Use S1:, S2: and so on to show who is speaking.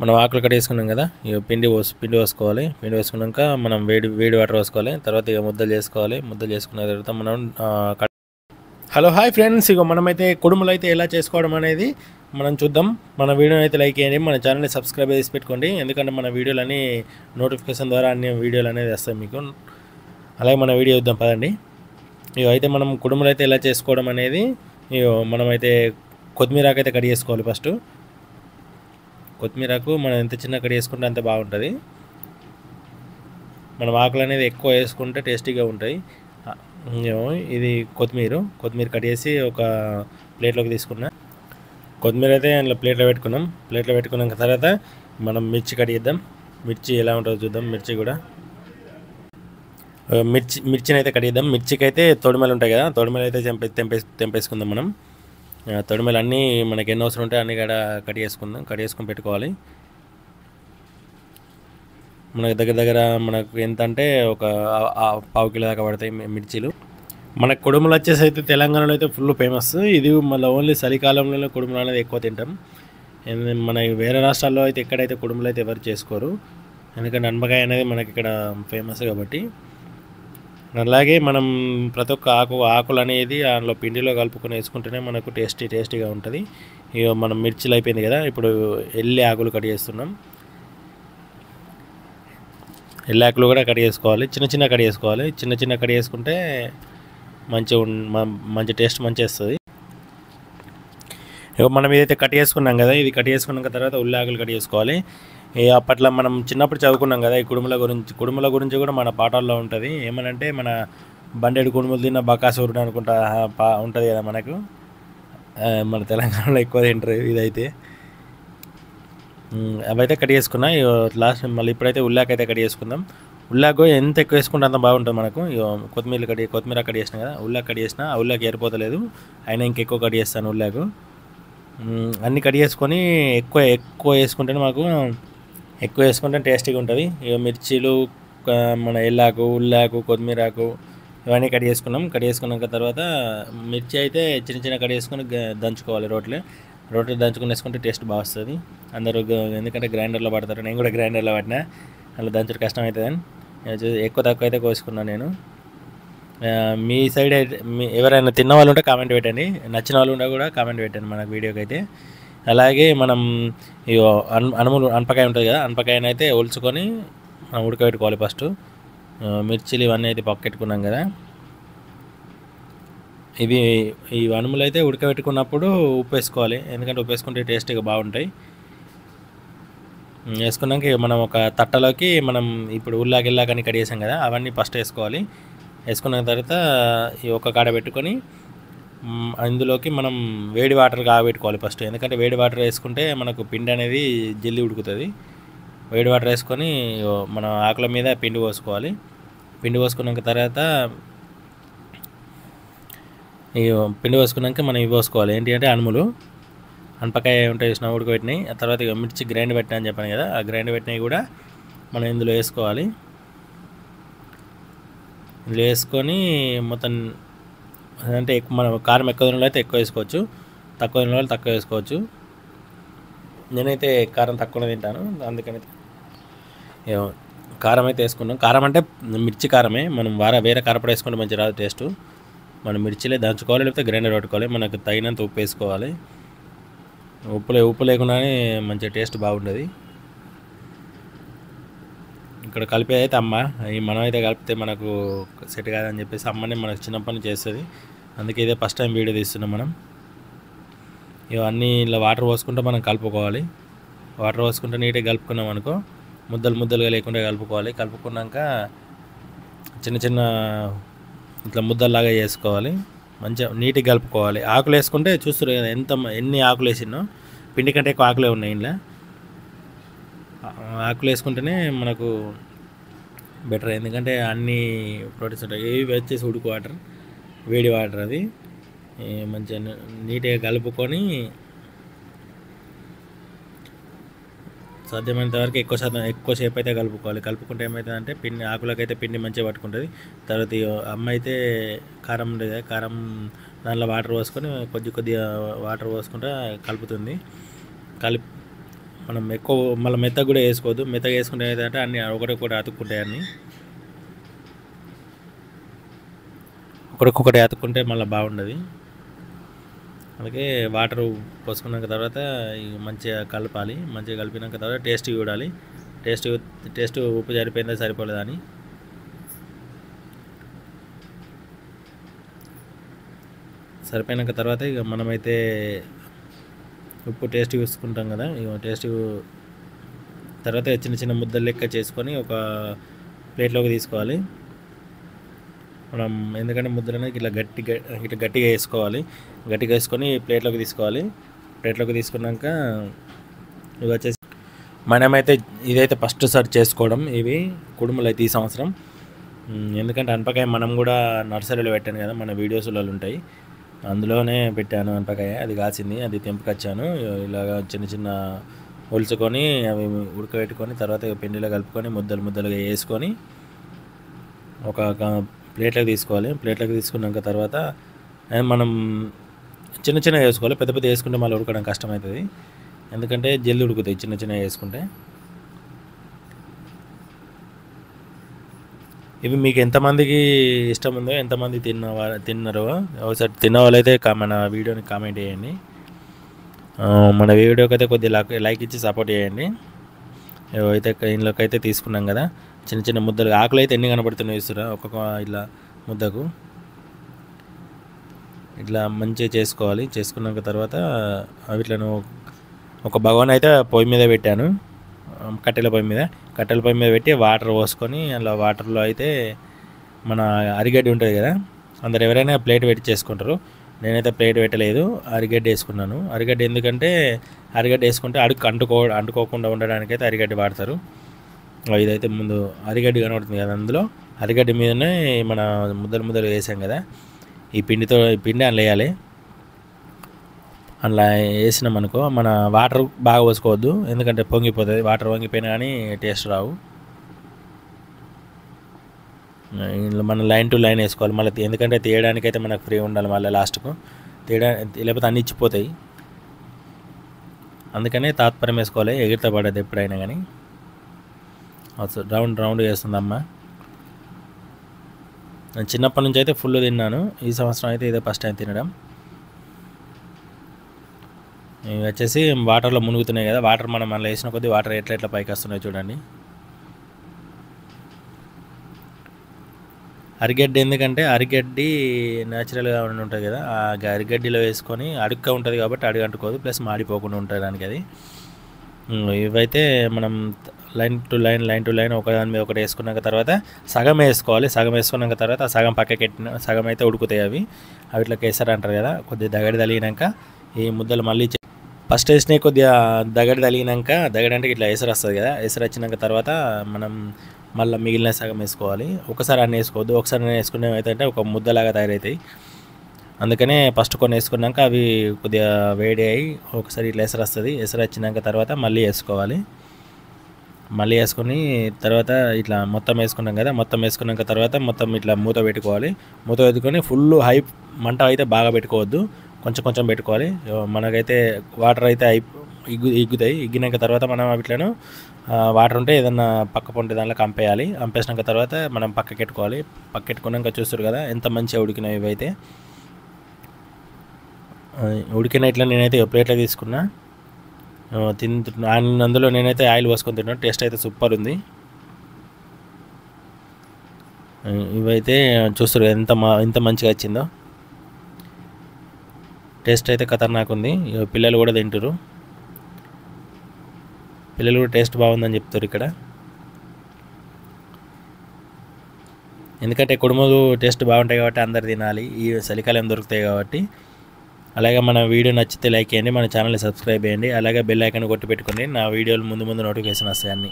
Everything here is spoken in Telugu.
S1: మనం ఆకులు కట్టేసుకున్నాం కదా, ఇక పిండి పోసుకోవాలి. పిండి వేసుకున్నాక మనం వేడి వాటర్ పోసుకోవాలి. తర్వాత ఇక ముద్దలు చేసుకోవాలి. ముద్దలు చేసుకున్న తర్వాత మనం హలో హాయ్ ఫ్రెండ్స్, ఇక మనమైతే కుడుములు అయితే ఎలా చేసుకోవడం అనేది మనం చూద్దాం. మన వీడియోని అయితే లైక్ చేయండి, మన ఛానల్ని సబ్స్క్రైబ్ చేసి పెట్టుకోండి. ఎందుకంటే మన వీడియోలన్నీ నోటిఫికేషన్ ద్వారా అన్ని వీడియోలు అనేది వస్తాయి మీకు. అలాగే మన వీడియో చూద్దాం పదండి. ఇక అయితే మనం కుడుములు అయితే ఎలా చేసుకోవడం అనేది, ఇక మనమైతే కొత్తిమీరాకు అయితే కట్ చేసుకోవాలి. ఫస్ట్ కొత్తిమీరకు మనం ఎంత చిన్న కట్ చేసుకుంటే అంత బాగుంటుంది. మనం ఆకులు అనేది ఎక్కువ వేసుకుంటే టేస్టీగా ఉంటాయి. ఇది కొత్తిమీర కట్ చేసి ఒక ప్లేట్లోకి తీసుకున్నా. కొత్తిమీర అయితే అందులో ప్లేట్లో పెట్టుకున్నాక తర్వాత మనం మిర్చి కట్ చేద్దాం. మిర్చి ఎలా ఉంటుందో చూద్దాం. మిర్చిని అయితే కట్ చేద్దాం. మిర్చికి అయితే తొడిమలు ఉంటాయి కదా, తొడిమలు అయితే తెంపేసుకుందాం. మనం తొడిమలు అన్నీ మనకి ఎన్ని అవసరం ఉంటాయి అన్నీ కూడా కట్ చేసుకొని పెట్టుకోవాలి. మనకి దగ్గర మనకు ఎంత అంటే ఒక పావు కిలో దాకా పడతాయి మిర్చీలు. మన కుడుములు వచ్చేసి అయితే తెలంగాణలో అయితే ఫుల్ ఫేమస్. ఇది మళ్ళీ ఓన్లీ చలికాలంలోనే కుడుములు అనేది ఎక్కువ తింటాం. మన వేరే రాష్ట్రాల్లో అయితే ఎక్కడైతే కుడుములు అయితే ఎవరు చేసుకోరు, ఎందుకంటే అనపకాయ అనేది మనకి ఇక్కడ ఫేమస్ కాబట్టి. అలాగే మనం ప్రతి ఒక్క ఆకులు అనేది అందులో పిండిలో కలుపుకొని వేసుకుంటేనే మనకు టేస్టీగా ఉంటుంది. ఇక మనం మిర్చిలు అయిపోయింది కదా, ఇప్పుడు ఎల్లి ఆకులు కట్ చేస్తున్నాం. ఎల్లి ఆకులు కూడా కట్ చేసుకోవాలి. చిన్న కట్ చేసుకుంటే మంచి టేస్ట్ మంచిగా వస్తుంది. ఇక మనం ఇదైతే కట్ చేసుకున్నాం కదా, ఇది కట్ చేసుకున్నాక తర్వాత ఉల్లి ఆకులు కట్ చేసుకోవాలి. అప్పట్లో మనం చిన్నప్పుడు చదువుకున్నాం కదా ఈ కుడుముల గురించి కూడా మన పాఠాల్లో ఉంటుంది. ఏమనంటే మన బండెడు కుడుములు తిన్న బకాసూరుడు అనుకుంటా ఉంటుంది కదా మనకు. మన తెలంగాణలో ఎక్కువ తింటారు ఇదైతే. అవైతే కట్ చేసుకున్నా. లాస్ట్ మళ్ళీ ఇప్పుడైతే ఉల్లాక అయితే కట్ చేసుకుందాం. ఉల్లాకు ఎంత ఎక్కువ వేసుకుంటే అంత బాగుంటుంది మనకు. కొత్తిమీర కట్ చేసిన కదా, ఉల్లాక కట్ చేసిన. ఆ ఉల్లాకి ఏరిపోతలేదు, అయినా ఇంకెక్కువ కట్ చేస్తాను ఉల్లాకు. అన్నీ కట్ చేసుకొని ఎక్కువ వేసుకుంటేనే మాకు ఎక్కువ వేసుకుంటే టేస్టీగా ఉంటుంది. ఇక మిర్చీలు, మన ఎల్లాకు, ఉల్లాకు, కొత్తిమీరాకు ఇవన్నీ కట్ చేసుకున్నాక తర్వాత మిర్చి అయితే చిన్న కట్ చేసుకొని దంచుకోవాలి. రోట్లో దంచుకొని వేసుకుంటే టేస్ట్ బాగా వస్తుంది. అందరూ ఎందుకంటే గ్రైండర్లో పడతారు, నేను కూడా గ్రైండర్లో పట్టినా. అలా దంచడం కష్టం అవుతుందని ఎక్కువ తక్కువ అయితే కోసుకున్నాను నేను. మీ సైడ్ ఎవరైనా తిన్న వాళ్ళు ఉంటే కామెంట్ పెట్టండి, నచ్చిన వాళ్ళు ఉంటే కూడా కామెంట్ పెట్టండి మన వీడియోకి అయితే. అలాగే మనం అనపకాయ ఉంటుంది కదా, అనపకాయని అయితే ఒలుచుకొని ఉడకబెట్టుకోవాలి ఫస్ట్. మిర్చిలు ఇవన్నీ అయితే పక్కెట్టుకున్నాం కదా, ఈ అనుములు అయితే ఉడకబెట్టుకున్నప్పుడు ఉప్పు వేసుకోవాలి. ఎందుకంటే ఉప్పు వేసుకుంటే టేస్టీగా బాగుంటాయి. వేసుకున్నాక మనం ఒక తట్టలోకి మనం ఇప్పుడు ఉల్లాకని కట్ చేసాం కదా, అవన్నీ ఫస్ట్ వేసుకోవాలి. వేసుకున్న తర్వాత ఈ ఒక కాడ పెట్టుకొని అందులోకి మనం వేడి వాటర్ కాబెట్టుకోవాలి ఫస్ట్. ఎందుకంటే వేడి వాటర్ వేసుకుంటే మనకు పిండి అనేది జల్దీ ఉడుకుతుంది. వేడి వాటర్ వేసుకొని మన ఆకుల మీద పిండి పోసుకోవాలి. పిండి పోసుకున్నాక తర్వాత పిండి పోసుకున్నాక మనం ఇవి పోసుకోవాలి. ఏంటి అంటే అనపకాయ ఉంటాయి చూసిన ఉడకబెట్టినాయి. ఆ తర్వాత ఇక మిర్చి గ్రైండ్ పెట్టినా అని చెప్పాను కదా, ఆ గ్రైండ్ పెట్టినవి కూడా మనం ఇందులో వేసుకోవాలి. ఇందులో వేసుకొని మొత్తం అంటే మనం కారం ఎక్కువ తిన అయితే ఎక్కువ వేసుకోవచ్చు, తక్కువ తిన వాళ్ళు తక్కువ వేసుకోవచ్చు. నేనైతే కారం తక్కువనే తింటాను, అందుకని కారం అయితే వేసుకున్నాం. కారం అంటే మిర్చి కారమే, మనం వేరే కారపొడి వేసుకుంటే మంచి రాదు టేస్ట్. మనం మిర్చిలే దంచుకోవాలి, లేకపోతే గ్రైండర్ పట్టుకోవాలి. మనకు తగినంత ఉప్పు వేసుకోవాలి. ఉప్పు లేకుండానే మంచి టేస్ట్ బాగుంటుంది. ఇక్కడ కలిపేది అయితే అమ్మ, మనం అయితే కలిపితే మనకు సెట్ కాదని చెప్పేసి అమ్మనే మనకు చిన్నప్పటి నుంచి చేస్తుంది. అందుకే ఇదే ఫస్ట్ టైం వీడియో తీస్తున్నాం మనం. ఇవన్నీ ఇలా వాటర్ పోసుకుంటే మనం కలుపుకోవాలి. వాటర్ పోసుకుంటే నీట్గా కలుపుకున్నాం అనుకో, ముద్దలుగా లేకుండా కలుపుకోవాలి. కలుపుకున్నాక చిన్న ఇట్లా ముద్దల్లాగా చేసుకోవాలి. మంచిగా నీట్గా కలుపుకోవాలి. ఆకులు వేసుకుంటే చూస్తారు కదా ఎన్ని ఆకులు వేసినో, పిండి కంటే ఎక్కువ ఆకులే ఉన్నాయి ఇంట్లో. ఆకులు వేసుకుంటేనే మనకు బెటర్, ఎందుకంటే అన్ని ప్రోటీన్స్ ఉంటాయి. ఇవి వచ్చేసి వేడి వాటర్ అది మంచిగా నీట్గా కలుపుకొని సాధ్యమైనంత వరకు ఎక్కువసేపు అయితే కలుపుకుంటే ఏమవుతుందంటే ఆకులకైతే పిండి మంచిగా పట్టుకుంటుంది. తర్వాత అమ్మ అయితే కారం ఉండేది, కారం దానిలో వాటర్ పోసుకొని కొద్దిగా వాటర్ పోసుకుంటా కలుపుతుంది. మనం ఎక్కువ మళ్ళీ మెత్తగా కూడా వేసుకోవద్దు. మెత్తగా వేసుకుంటే ఏంటంటే అన్నీ ఒకటి అతుక్కుంటాయి. అన్నీ ఒకటికొకటి అతుక్కుంటే మళ్ళీ బాగుండదు. అందుకే వాటర్ పోసుకున్నాక తర్వాత మంచిగా కలపాలి. మంచిగా కలిపినాక తర్వాత టేస్ట్ చూడాలి. టేస్ట్ ఉప్పు సరిపోయిందా సరిపోలేదా అని. సరిపోయినాక తర్వాత ఇక మనమైతే ఉప్పు టేస్ట్ చూసుకుంటాం కదా. ఇక టేస్ట్ తర్వాత చిన్న చిన్న ముద్దలు లెక్క చేసుకొని ఒక ప్లేట్లోకి తీసుకోవాలి మనం. ఎందుకంటే ముద్దలు ఇట్లా గట్టిగా వేసుకోవాలి. గట్టిగా వేసుకొని ప్లేట్లోకి తీసుకోవాలి. ప్లేట్లోకి తీసుకున్నాక ఇవి వచ్చేసి మనమైతే ఇదైతే ఫస్ట్ సారి చేసుకోవడం ఇవి కుడుములు అయితే ఈ సంవత్సరం. ఎందుకంటే అనపకాయ మనం కూడా నర్సరీలో పెట్టాను కదా, మన వీడియోస్లో ఉంటాయి, అందులోనే పెట్టాను అనపకాయ. అది కాసింది, అది తెంపుకొచ్చాను. ఇలాగ చిన్న చిన్న ఒలుచుకొని అవి ఉడకబెట్టుకొని తర్వాత పిండిలో కలుపుకొని ముద్దలుగా వేసుకొని ఒక ప్లేట్లోకి తీసుకోవాలి. ప్లేట్లోకి తీసుకున్నాక తర్వాత మనం చిన్న వేసుకోవాలి. పెద్ద వేసుకుంటే మళ్ళీ ఉడకడం కష్టమవుతుంది. ఎందుకంటే జల్ది ఉడుకుతాయి చిన్న వేసుకుంటే. ఇవి మీకు ఎంతమందికి ఇష్టం ఉందో, ఎంతమంది తిన్నారో ఒకసారి తిన్న వాళ్ళైతే మన వీడియోని కామెంట్ చేయండి. మన వీడియోకి అయితే కొద్దిగా లైక్ ఇచ్చి సపోర్ట్ చేయండి. అయితే ఇంట్లోకి అయితే తీసుకున్నాం కదా, చిన్న ముద్దలు. ఆకులు అయితే ఎన్ని కనబడుతున్నాయి చూస్తురా, ఒక్కొక్క ఇట్లా ముద్దకు ఇట్లా మంచిగా చేసుకోవాలి. చేసుకున్నాక తర్వాత వీటిలను ఒక భగవాన్ అయితే పొయ్యి మీద పెట్టాను, కట్టెల పొయ్యి మీద పెట్టి వాటర్ పోసుకొని అలా వాటర్లో అయితే మన అరిగడ్డి ఉంటుంది కదా, అందరు ఎవరైనా ప్లేట్ పెట్టి చేసుకుంటారు. నేనైతే ప్లేట్ పెట్టలేదు, అరిగడ్డి వేసుకున్నాను. అరిగడ్డి ఎందుకంటే అరిగడ్డి వేసుకుంటే అంటుకోకుండా ఉండడానికైతే అరిగడ్డి వాడతారు. ఇదైతే ముందు అరిగడ్డి కనబడుతుంది కదా, అందులో అరిగడ్డి మీదనే మన ముద్దలు వేసాం కదా, ఈ పిండి అందులో వేయాలి. అలా వేసినాం అనుకో, మన వాటర్ బాగా పోసుకోవద్దు, ఎందుకంటే పొంగిపోతుంది. వాటర్ పొంగిపోయినా కానీ టేస్ట్ రావు. మనం లైన్ టు లైన్ వేసుకోవాలి మళ్ళీ, ఎందుకంటే తీయడానికైతే మనకు ఫ్రీ ఉండాలి. మళ్ళీ లాస్ట్కు లేకపోతే అన్నీ ఇచ్చిపోతాయి. అందుకనే తాత్పర్యం వేసుకోవాలి, ఎగిరితో పడేది ఎప్పుడైనా కానీ. రౌండ్ వేస్తుందమ్మ. నేను చిన్నప్పటి నుంచి అయితే ఫుల్ తిన్నాను, ఈ సంవత్సరం అయితే ఇదే ఫస్ట్ టైం తినడం. ఇవి వచ్చేసి వాటర్లో మునుగుతున్నాయి కదా, వాటర్ మనం మళ్ళీ వేసిన కొద్దీ వాటర్ ఎట్లా పైకి వస్తున్నాయి చూడండి. అరిగడ్డి ఎందుకంటే అరిగడ్డి న్యాచురల్గా ఉంటుంది కదా, ఆ అరిగడ్డిలో వేసుకొని అడుగ్గా ఉంటుంది కాబట్టి అడుగు అంటుకోదు, ప్లస్ మాడిపోకుండా ఉంటుంది దానికి అది. ఇవైతే మనం లైన్ టు లైన్ ఒకదాని మీద ఒకటి వేసుకున్నాక తర్వాత సగం వేసుకోవాలి. సగం వేసుకున్నాక తర్వాత సగం పక్కకి సగం అయితే ఉడుకుతాయి అవి. ఇట్లా కేసరి అంటారు కదా, కొద్దిగా దగడి తలిగినాక ఈ ముద్దలు మళ్ళీ ఫస్ట్ వేసినాయి కొద్దిగా దగడి తలిగినాక, దగడి అంటే ఇట్లా ఎసరు వస్తుంది కదా, ఎసరు వచ్చినాక తర్వాత మనం మళ్ళీ మిగిలిన సగం వేసుకోవాలి. ఒకసారి అన్నీ వేసుకోవద్దు, ఒకసారి వేసుకునే అయితే ఒక ముద్దలాగా తయారవుతాయి. అందుకనే ఫస్ట్ కొన్ని వేసుకున్నాక అవి కొద్దిగా వేడి అయ్యి ఒకసారి ఇట్లా ఎసరు వస్తుంది. ఎసరు వచ్చినాక తర్వాత మళ్ళీ వేసుకోవాలి. మళ్ళీ వేసుకొని తర్వాత ఇట్లా మొత్తం వేసుకున్నాం కదా, మొత్తం వేసుకున్నాక తర్వాత మొత్తం ఇట్లా మూత పెట్టుకోవాలి. మూత పెట్టుకొని ఫుల్ హై మంట అయితే బాగా పెట్టుకోవద్దు, కొంచెం పెట్టుకోవాలి. మనకైతే వాటర్ అయితే ఇగ్గుతాయి. ఇగ్గినాక తర్వాత మనం వీటిలను వాటర్ ఉంటే ఏదన్నా పక్క పొంటి దాంట్లో కంపేయాలి. కంపేసినాక తర్వాత మనం పక్కకెట్టుకోవాలి. పక్కకెట్టుకున్నాక చూస్తారు కదా ఎంత మంచిగా ఉడికినాయి. ఇవైతే ఉడికిన ఇట్లా నేనైతే ప్లేట్లో తీసుకున్నా తింటున్నా. అందులో నేనైతే ఆయిల్ పోసుకొని తింటున్నాను. టేస్ట్ అయితే సూపర్ ఉంది. ఇవైతే చూస్తారు ఎంత మంచిగా వచ్చిందో. టేస్ట్ అయితే ఖతర్నాక్ ఉంది. పిల్లలు కూడా తింటారు. పిల్లలు కూడా టేస్ట్ బాగుందని చెప్తారు ఇక్కడ. ఎందుకంటే కుడుములు టేస్ట్ బాగుంటాయి కాబట్టి అందరు తినాలి, ఈ చలికాలం దొరుకుతాయి కాబట్టి. అలాగే మన వీడియో నచ్చితే లైక్ చేయండి, మన ఛానల్ని సబ్స్క్రైబ్ చేయండి, అలాగే బెల్ ఐకాన్ కొట్టి పెట్టుకోండి. నా వీడియోలు ముందు నోటిఫికేషన్ వస్తాయి అన్నీ.